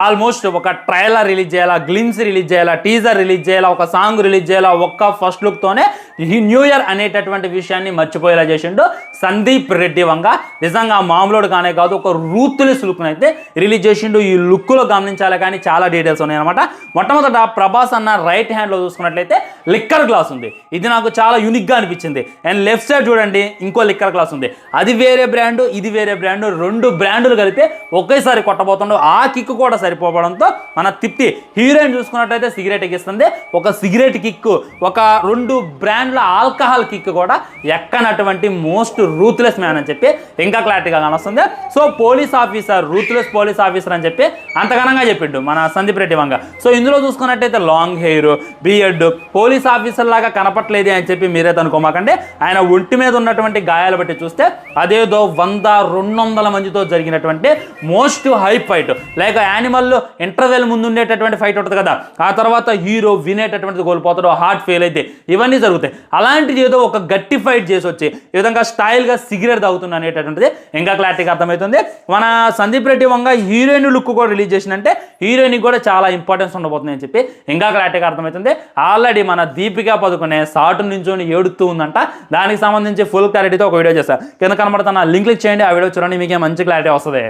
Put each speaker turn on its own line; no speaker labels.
Almost ఒక trailer release చేయాలా, glimpse release చేయాలా, టీజర్ రిలీజ్ చేయాలా, ఒక సాంగ్ రిలీజ్ చేయాలా, ఒక్క ఫస్ట్ లుక్తోనే ఈ న్యూ ఇయర్ అనేటటువంటి విషయాన్ని మర్చిపోయేలా చేసిండు సందీప్ రెడ్డి వంగ. నిజంగా మామూలుడు కానే కాదు, ఒక రూత్లెస్ లుక్ను అయితే రిలీజ్ చేసిండు. ఈ లుక్లో గమనించాలి కానీ చాలా డీటెయిల్స్ ఉన్నాయి అనమాట. మొట్టమొదట ప్రభాస్ అన్న రైట్ హ్యాండ్లో చూసుకున్నట్లయితే లిక్కర్ గ్లాస్ ఉంది. ఇది నాకు చాలా యూనిక్గా అనిపించింది. అండ్ లెఫ్ట్ సైడ్ చూడండి ఇంకో లిక్కర్ గ్లాస్ ఉంది. అది వేరే బ్రాండు, ఇది వేరే బ్రాండు, రెండు బ్రాండులు కలిపి ఒకేసారి కొట్టబోతుండవు. ఆ కిక్ కూడా సరిపోవడంతో మన తిప్పి హీరోయిన్ చూసుకున్నట్లయితే సిగరెట్ ఎక్కిస్తుంది. ఒక సిగరెట్ కిక్, ఒక రెండు బ్రాండ్ల ఆల్కహాల్ కిక్ కూడా ఎక్కనటువంటి మోస్ట్ రూత్లెస్ మ్యాన్ అని చెప్పి ఇంకా క్లారిటీగా కానొస్తుంది. So police officer, ruthless police officer అని చెప్పి అంతగానంగా చెప్పిండు మన సందీప్ రెడ్డి వంగ. సో ఇందులో చూసుకున్నట్టయితే long hair, beard, police officer లాగా కనపట్లేదు అని చెప్పి మీరే అనుకోమాకండి. ఆయన ఒంటి మీద ఉన్నటువంటి గాయాలు బట్టి చూస్తే అదేదో 100-200 మందితో జరిగినటువంటి most high fight, like animal interval ముందు ఉండేటటువంటి ఫైట్ ఉంటుంది కదా, ఆ తర్వాత హీరో వినేటటువంటిది కోల్పోతాడు, హార్ట్ ఫెయిల్ అయితే ఇవన్నీ జరుగుతాయి. అలాంటిది ఏదో ఒక గట్టి ఫైట్ చేసి వచ్చి ఈ విధంగా స్టైల్గా సిగరెట్ తాగుతుంది అనేటటువంటిది ఇంకా క్లారిటీగా అర్థమవుతుంది. మన సందీప్ రెడ్డి వంగ హీరోయిన్ లుక్ కూడా రిలీజ్ చేసినంటే హీరోయిన్కి కూడా చాలా ఇంపార్టెన్స్ ఉండబోతుంది అని చెప్పి ఇంకా క్లారిటీగా అర్థమవుతుంది. ఆల్రెడీ మన దీపికా పదుకునే సాటు నుంచొని ఏడుతూ ఉందంట. దానికి సంబంధించి ఫుల్ క్లారిటీతో ఒక వీడియో చేస్తాను. కింద కనబడుతున్న లింక్ క్లిక్ చేయండి, ఆ వీడియో చూడండి, మీకే మంచి క్లారిటీ వస్తుంది.